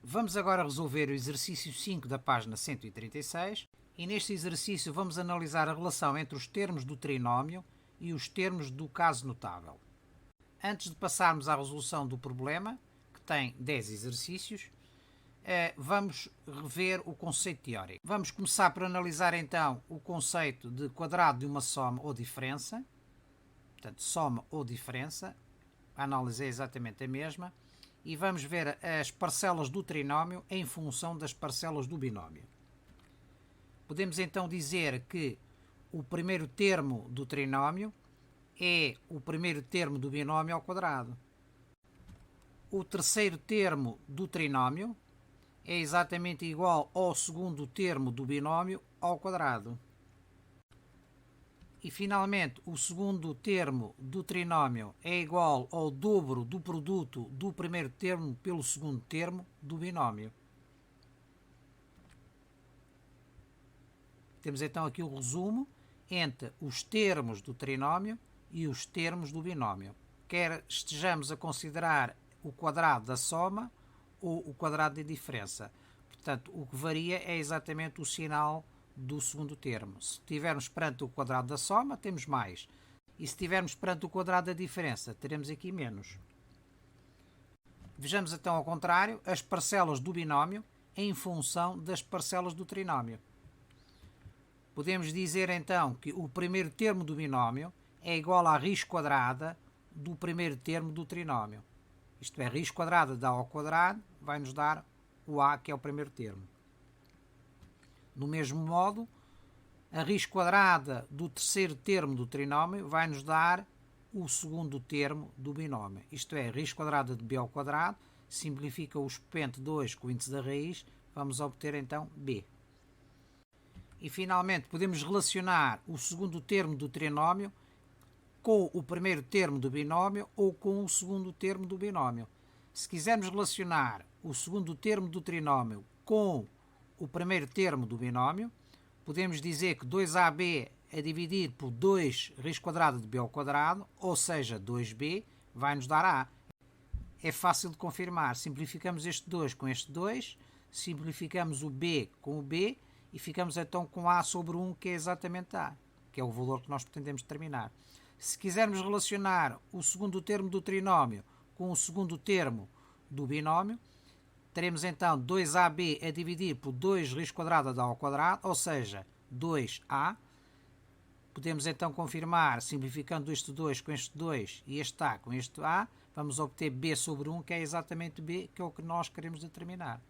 Vamos agora resolver o exercício 5 da página 136 e neste exercício vamos analisar a relação entre os termos do trinómio e os termos do caso notável. Antes de passarmos à resolução do problema, que tem 10 exercícios, vamos rever o conceito teórico. Vamos começar por analisar então o conceito de quadrado de uma soma ou diferença. Portanto, soma ou diferença, a análise é exatamente a mesma. E vamos ver as parcelas do trinómio em função das parcelas do binómio. Podemos então dizer que o primeiro termo do trinómio é o primeiro termo do binómio ao quadrado. O terceiro termo do trinómio é exatamente igual ao segundo termo do binómio ao quadrado. E finalmente o segundo termo do trinómio é igual ao dobro do produto do primeiro termo pelo segundo termo do binómio. Temos então aqui o resumo entre os termos do trinómio e os termos do binómio. Quer estejamos a considerar o quadrado da soma ou o quadrado da diferença. Portanto, o que varia é exatamente o sinal do segundo termo. Se estivermos perante o quadrado da soma, temos mais. E se estivermos perante o quadrado da diferença, teremos aqui menos. Vejamos então ao contrário as parcelas do binómio em função das parcelas do trinómio. Podemos dizer então que o primeiro termo do binómio é igual à raiz quadrada do primeiro termo do trinómio. Isto é, a raiz quadrada dá ao quadrado, vai nos dar o a, que é o primeiro termo. Do mesmo modo, a raiz quadrada do terceiro termo do trinómio vai nos dar o segundo termo do binómio. Isto é, a raiz quadrada de b ao quadrado simplifica o expoente 2 com o índice da raiz, vamos obter então b. E finalmente podemos relacionar o segundo termo do trinómio com o primeiro termo do binómio ou com o segundo termo do binómio. Se quisermos relacionar o segundo termo do trinómio com o primeiro termo do binómio, podemos dizer que 2ab é dividido por 2 raiz quadrada de b ao quadrado, ou seja, 2b, vai nos dar a. É fácil de confirmar. Simplificamos este 2 com este 2, simplificamos o b com o b e ficamos então com a sobre 1, que é exatamente a, que é o valor que nós pretendemos determinar. Se quisermos relacionar o segundo termo do trinómio com o segundo termo do binómio, teremos então 2ab a dividir por 2 raiz quadrada de a ao quadrado, ou seja, 2a. Podemos então confirmar, simplificando este 2 com este 2 e este a com este a, vamos obter b sobre 1, que é exatamente b, que é o que nós queremos determinar.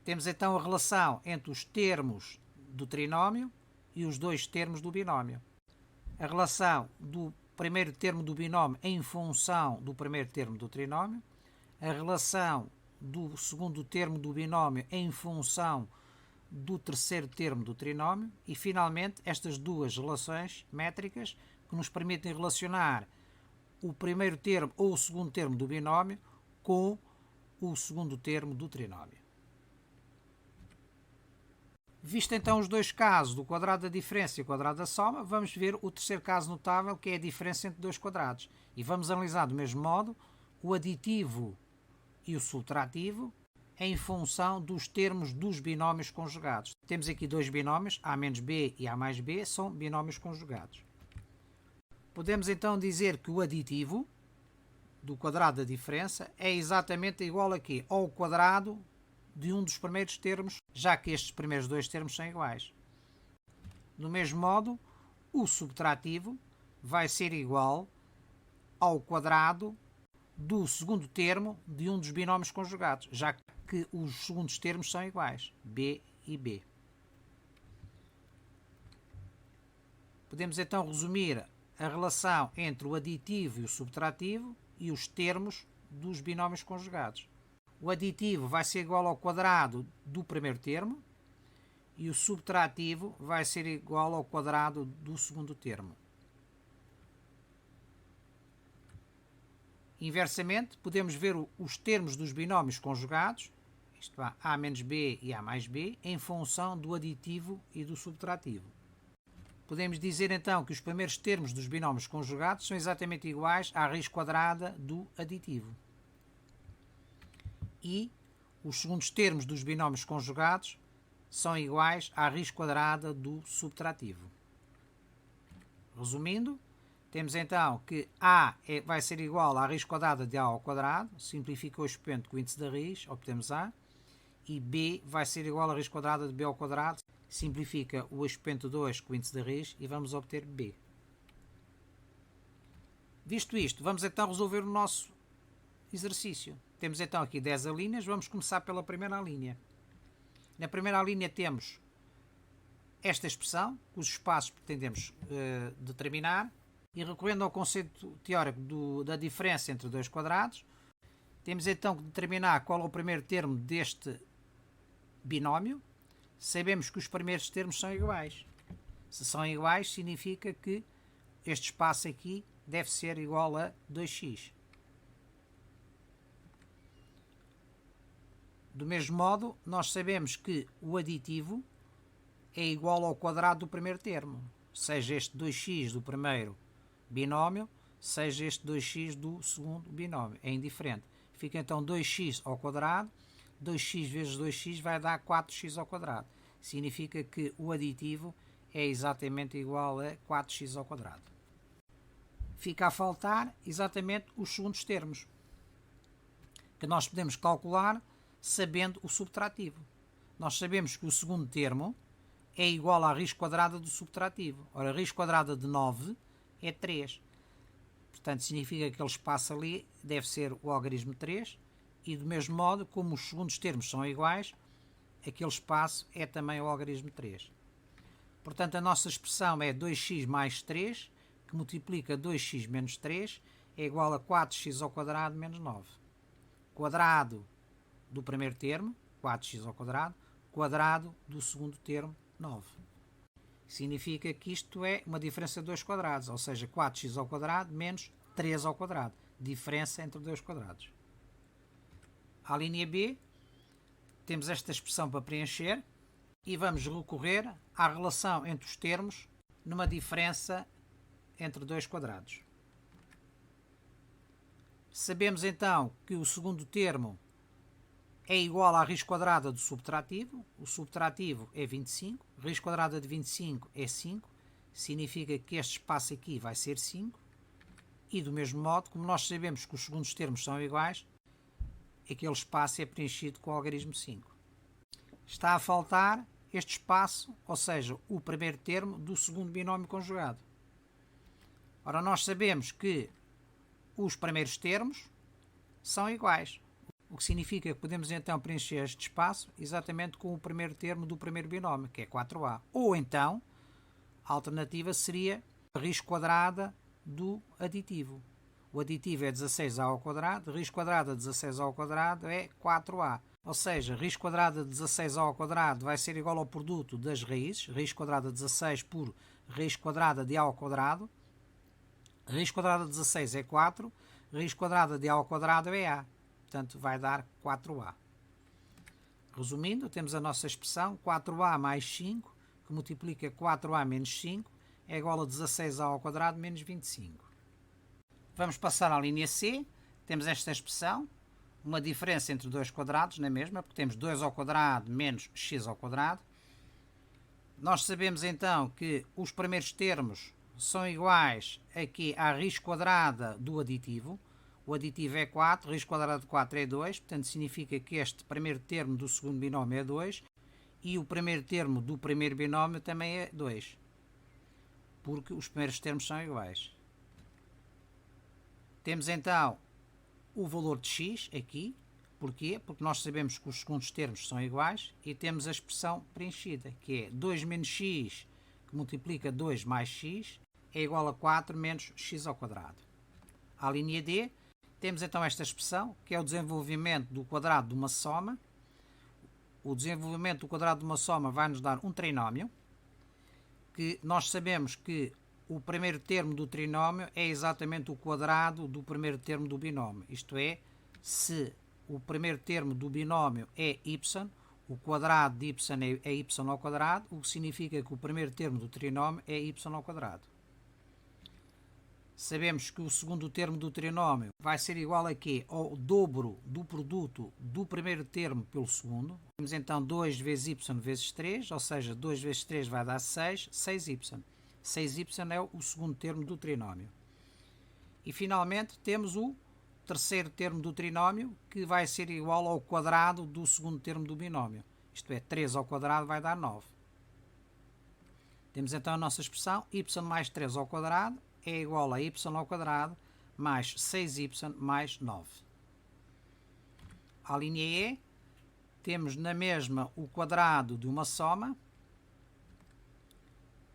Temos então a relação entre os termos do trinómio e os dois termos do binómio. A relação do primeiro termo do binómio em função do primeiro termo do trinómio, a relação do segundo termo do binómio em função do terceiro termo do trinómio e, finalmente, estas duas relações métricas que nos permitem relacionar o primeiro termo ou o segundo termo do binómio com o segundo termo do trinómio. Visto então os dois casos, do quadrado da diferença e o quadrado da soma, vamos ver o terceiro caso notável, que é a diferença entre dois quadrados. E vamos analisar do mesmo modo o aditivo e o subtrativo em função dos termos dos binómios conjugados. Temos aqui dois binómios, a menos b e a mais b, são binómios conjugados. Podemos então dizer que o aditivo do quadrado da diferença é exatamente igual aqui ao quadrado de um dos primeiros termos, já que estes primeiros dois termos são iguais. Do mesmo modo, o subtrativo vai ser igual ao quadrado do segundo termo de um dos binómios conjugados, já que os segundos termos são iguais, b e b. Podemos então resumir a relação entre o aditivo e o subtrativo e os termos dos binómios conjugados. O aditivo vai ser igual ao quadrado do primeiro termo e o subtrativo vai ser igual ao quadrado do segundo termo. Inversamente, podemos ver os termos dos binómios conjugados, isto é, a menos b e a mais b, em função do aditivo e do subtrativo. Podemos dizer então que os primeiros termos dos binómios conjugados são exatamente iguais à raiz quadrada do aditivo. e os segundos termos dos binómios conjugados são iguais à raiz quadrada do subtrativo. Resumindo, temos então que A vai ser igual à raiz quadrada de A ao quadrado, simplifica o expoente com o índice da raiz, obtemos A, e B vai ser igual à raiz quadrada de B ao quadrado, simplifica o expoente 2 com o índice da raiz e vamos obter B. Visto isto, vamos então resolver o nosso exercício. Temos então aqui 10 alíneas, vamos começar pela primeira linha. Na primeira linha temos esta expressão, cujos espaços pretendemos determinar, e recorrendo ao conceito teórico da diferença entre dois quadrados, temos então que determinar qual é o primeiro termo deste binómio. Sabemos que os primeiros termos são iguais. Se são iguais, significa que este espaço aqui deve ser igual a 2x. Do mesmo modo, nós sabemos que o aditivo é igual ao quadrado do primeiro termo, seja este 2x do primeiro binómio, seja este 2x do segundo binómio. É indiferente. Fica então 2x ao quadrado, 2x vezes 2x vai dar 4x ao quadrado. Significa que o aditivo é exatamente igual a 4x ao quadrado. Fica a faltar exatamente os segundos termos, que nós podemos calcular sabendo o subtrativo. Nós sabemos que o segundo termo é igual à raiz quadrada do subtrativo. Ora, a raiz quadrada de 9 é 3. Portanto, significa que aquele espaço ali deve ser o algarismo 3. E do mesmo modo, como os segundos termos são iguais, aquele espaço é também o algarismo 3. Portanto, a nossa expressão é 2x mais 3, que multiplica 2x menos 3, é igual a 4x ao quadrado menos 9. Quadrado do primeiro termo, 4x ao quadrado, quadrado do segundo termo, 9. Significa que isto é uma diferença de dois quadrados, ou seja, 4x ao quadrado menos 3 ao quadrado. Diferença entre dois quadrados. À linha B, temos esta expressão para preencher e vamos recorrer à relação entre os termos numa diferença entre dois quadrados. Sabemos então que o segundo termo é igual à raiz quadrada do subtrativo. O subtrativo é 25. Raiz quadrada de 25 é 5. Significa que este espaço aqui vai ser 5. E do mesmo modo, como nós sabemos que os segundos termos são iguais, aquele espaço é preenchido com o algarismo 5. Está a faltar este espaço, ou seja, o primeiro termo do segundo binómio conjugado. Ora, nós sabemos que os primeiros termos são iguais. O que significa que podemos então preencher este espaço exatamente com o primeiro termo do primeiro binómio, que é 4a. Ou então, a alternativa seria a raiz quadrada do aditivo. O aditivo é 16a ao quadrado, a raiz quadrada de 16a ao quadrado é 4a. Ou seja, a raiz quadrada de 16a ao quadrado vai ser igual ao produto das raízes, raiz quadrada de 16 por raiz quadrada de a ao quadrado. A raiz quadrada de 16 é 4, a raiz quadrada de a ao quadrado é a. Portanto, vai dar 4a. Resumindo, temos a nossa expressão 4a mais 5, que multiplica 4a menos 5, é igual a 16a ao quadrado menos 25. Vamos passar à linha C. Temos esta expressão, uma diferença entre dois quadrados, não é mesma? Porque temos 2 ao quadrado menos x ao quadrado. Nós sabemos então que os primeiros termos são iguais aqui à raiz quadrada do aditivo. O aditivo é 4, raiz quadrada de 4 é 2, portanto significa que este primeiro termo do segundo binómio é 2 e o primeiro termo do primeiro binómio também é 2, porque os primeiros termos são iguais. Temos então o valor de x aqui, porquê? Porque nós sabemos que os segundos termos são iguais e temos a expressão preenchida, que é 2 menos x, que multiplica 2 mais x, é igual a 4 menos x ao quadrado. À linha D, temos então esta expressão, que é o desenvolvimento do quadrado de uma soma. O desenvolvimento do quadrado de uma soma vai nos dar um trinómio, que nós sabemos que o primeiro termo do trinómio é exatamente o quadrado do primeiro termo do binómio. Isto é, se o primeiro termo do binómio é y, o quadrado de y é y ao quadrado, o que significa que o primeiro termo do trinómio é y ao quadrado. sabemos que o segundo termo do trinómio vai ser igual a quê? Ao dobro do produto do primeiro termo pelo segundo. Temos então 2 vezes y vezes 3, ou seja, 2 vezes 3 vai dar 6, 6y. 6y é o segundo termo do trinómio. E finalmente temos o terceiro termo do trinómio, que vai ser igual ao quadrado do segundo termo do binómio. Isto é, 3 ao quadrado vai dar 9. Temos então a nossa expressão y mais 3 ao quadrado é igual a y ao quadrado mais 6y mais 9. A linha E, temos na mesma o quadrado de uma soma.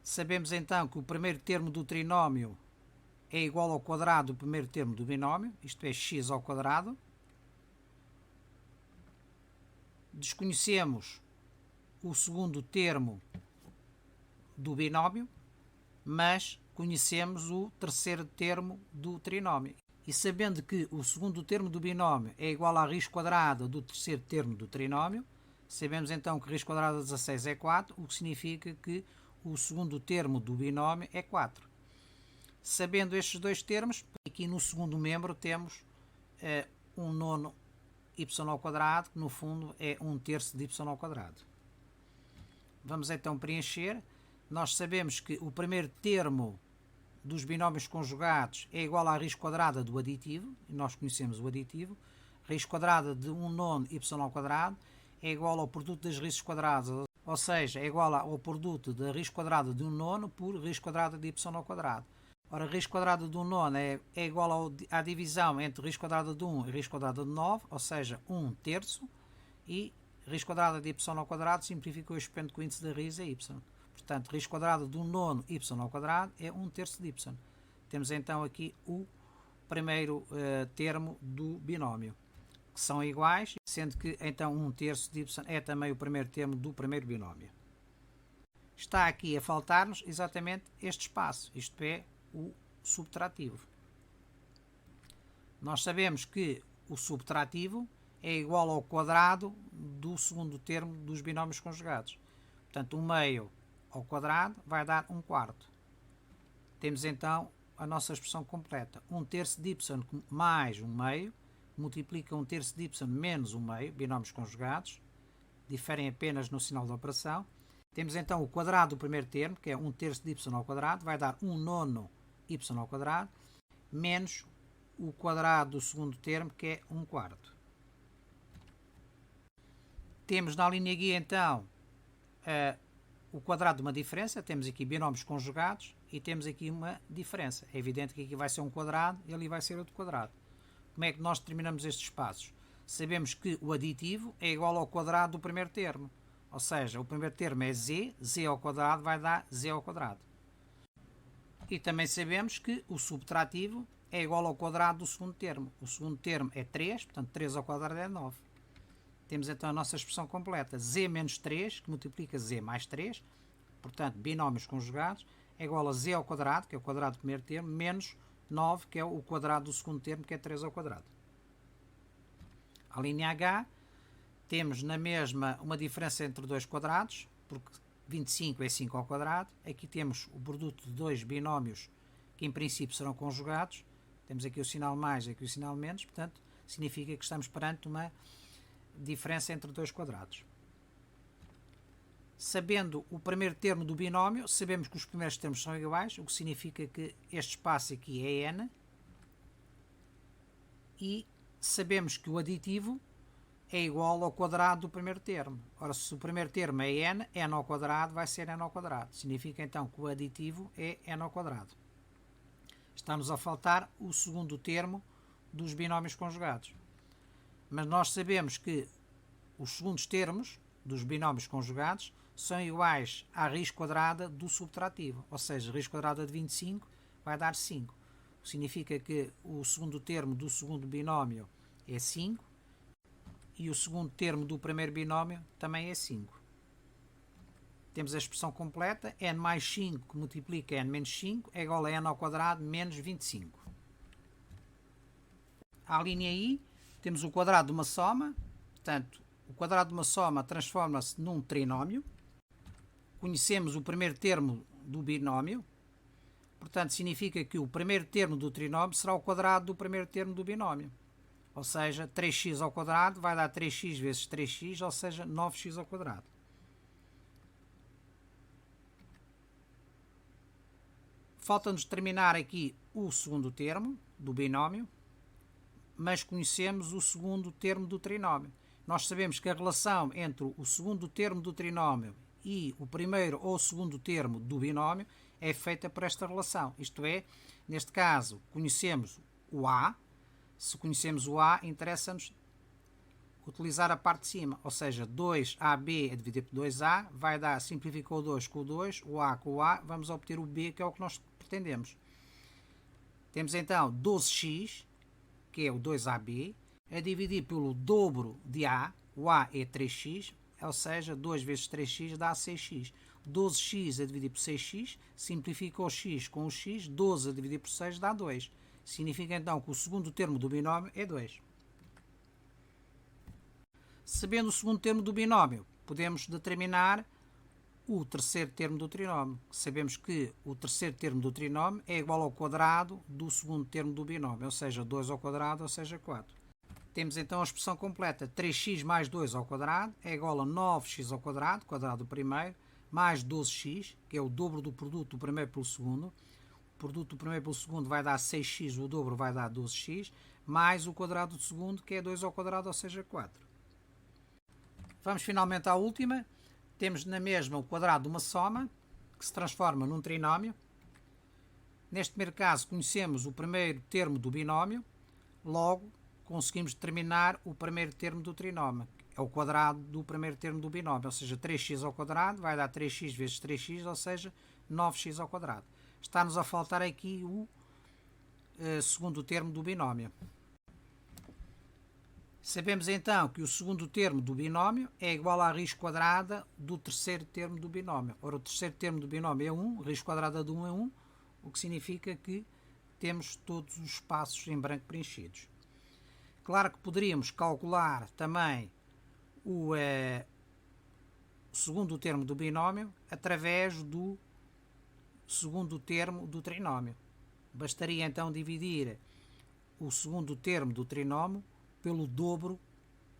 Sabemos então que o primeiro termo do trinómio é igual ao quadrado do primeiro termo do binómio, isto é, x ao quadrado. Desconhecemos o segundo termo do binómio, mas conhecemos o terceiro termo do trinómio. E sabendo que o segundo termo do binómio é igual à raiz quadrada do terceiro termo do trinómio, sabemos então que a raiz quadrada de 16 é 4, o que significa que o segundo termo do binómio é 4. Sabendo estes dois termos, aqui no segundo membro temos 1/9 y ao quadrado, que no fundo é 1/3 de y ao quadrado. Vamos então preencher. Nós sabemos que o primeiro termo dos binómios conjugados é igual à raiz quadrada do aditivo, e nós conhecemos o aditivo. Raiz quadrada de 1/9 y ao quadrado é igual ao produto das raízes quadradas, ou seja, é igual ao produto da raiz quadrada de 1/9 por raiz quadrada de y ao quadrado. Ora, a raiz quadrada de 1/9 é igual à divisão entre raiz quadrada de 1 e raiz quadrada de 9, ou seja, 1/3, e raiz quadrada de y ao quadrado simplifica o expoente com o índice da raiz é y. Portanto, raiz quadrada de 1/9 y ao quadrado é 1/3 de y. Temos então aqui o primeiro termo do binómio, que são iguais, sendo que então 1/3 de y é também o primeiro termo do primeiro binómio. Está aqui a faltar-nos exatamente este espaço, isto é, o subtrativo. Nós sabemos que o subtrativo é igual ao quadrado do segundo termo dos binómios conjugados. Portanto, 1/2 ao quadrado vai dar 1/4. Temos então a nossa expressão completa. 1/3 de y mais 1/2 multiplica 1/3 de y menos 1/2, binómios conjugados, diferem apenas no sinal da operação. Temos então o quadrado do primeiro termo, que é 1/3 de y ao quadrado, vai dar 1/9 y ao quadrado, menos o quadrado do segundo termo, que é 1/4. Temos na linha guia então o quadrado de uma diferença, temos aqui binómios conjugados e temos aqui uma diferença. É evidente que aqui vai ser um quadrado e ali vai ser outro quadrado. Como é que nós determinamos estes espaços? Sabemos que o aditivo é igual ao quadrado do primeiro termo, ou seja, o primeiro termo é z, z ao quadrado vai dar z ao quadrado. E também sabemos que o subtrativo é igual ao quadrado do segundo termo. O segundo termo é 3, portanto 3 ao quadrado é 9. Temos então a nossa expressão completa, z menos 3, que multiplica z mais 3, portanto, binómios conjugados, é igual a z ao quadrado, que é o quadrado do primeiro termo, menos 9, que é o quadrado do segundo termo, que é 3 ao quadrado. A linha H, temos na mesma uma diferença entre dois quadrados, porque 25 é 5 ao quadrado. Aqui temos o produto de dois binómios que em princípio serão conjugados. Temos aqui o sinal mais e aqui o sinal menos, portanto, significa que estamos perante uma diferença entre dois quadrados. Sabendo o primeiro termo do binómio, sabemos que os primeiros termos são iguais, o que significa que este espaço aqui é n, e sabemos que o aditivo é igual ao quadrado do primeiro termo. Ora, se o primeiro termo é n, n ao quadrado vai ser n ao quadrado. Significa então que o aditivo é n ao quadrado. Está-nos a faltar o segundo termo dos binómios conjugados. Mas nós sabemos que os segundos termos dos binómios conjugados são iguais à raiz quadrada do subtrativo. Ou seja, a raiz quadrada de 25 vai dar 5. O que significa que o segundo termo do segundo binómio é 5 e o segundo termo do primeiro binómio também é 5. Temos a expressão completa, n mais 5 que multiplica n menos 5 é igual a n ao quadrado menos 25. À linha I, temos o quadrado de uma soma, portanto, o quadrado de uma soma transforma-se num trinómio. Conhecemos o primeiro termo do binómio, Portanto, significa que o primeiro termo do trinómio será o quadrado do primeiro termo do binómio. Ou seja, 3x ao quadrado vai dar 3x vezes 3x, ou seja, 9x ao quadrado. Falta-nos terminar aqui o segundo termo do binómio, mas conhecemos o segundo termo do trinómio. Nós sabemos que a relação entre o segundo termo do trinómio e o primeiro ou segundo termo do binómio é feita por esta relação. Isto é, neste caso, conhecemos o A. Se conhecemos o A, interessa-nos utilizar a parte de cima, ou seja, 2AB a dividir por 2A, vai dar, simplificou o 2 com o 2, o A com o A, vamos obter o B, que é o que nós pretendemos. Temos então 12x, que é o 2AB, a dividir pelo dobro de A, o A é 3x, ou seja, 2 vezes 3x dá 6x. 12x a dividir por 6x, simplifica o x com o x, 12 a dividir por 6 dá 2. Significa então que o segundo termo do binómio é 2. Sabendo o segundo termo do binómio, podemos determinar o terceiro termo do trinómio. Sabemos que o terceiro termo do trinómio é igual ao quadrado do segundo termo do binómio, ou seja, 2 ao quadrado, ou seja, 4. Temos então a expressão completa, 3x mais 2 ao quadrado é igual a 9x ao quadrado, quadrado do primeiro, mais 12x, que é o dobro do produto do primeiro pelo segundo. O produto do primeiro pelo segundo vai dar 6x, o dobro vai dar 12x, mais o quadrado do segundo, que é 2 ao quadrado, ou seja, 4. Vamos finalmente à última. Temos na mesma o quadrado de uma soma, que se transforma num trinómio. Neste primeiro caso, conhecemos o primeiro termo do binómio, logo conseguimos determinar o primeiro termo do trinómio, é o quadrado do primeiro termo do binómio, ou seja, 3x ao quadrado vai dar 3x vezes 3x, ou seja, 9x ao quadrado. Está-nos a faltar aqui o segundo termo do binómio. Sabemos então que o segundo termo do binómio é igual à raiz quadrada do terceiro termo do binómio. Ora, o terceiro termo do binómio é 1, raiz quadrada de 1 é 1, o que significa que temos todos os espaços em branco preenchidos. Claro que poderíamos calcular também o segundo termo do binómio através do segundo termo do trinómio. Bastaria então dividir o segundo termo do trinómio pelo dobro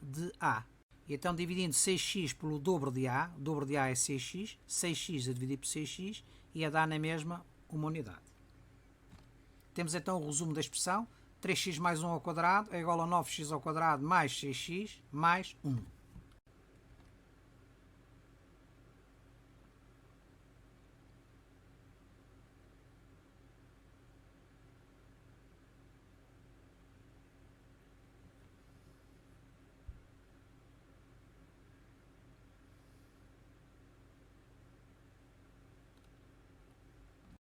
de A. E então, dividindo 6x pelo dobro de A, o dobro de A é 6x, 6x a dividir por 6x e a dar na mesma uma unidade. Temos então o resumo da expressão, 3x mais 1 ao quadrado é igual a 9x ao quadrado mais 6x mais 1.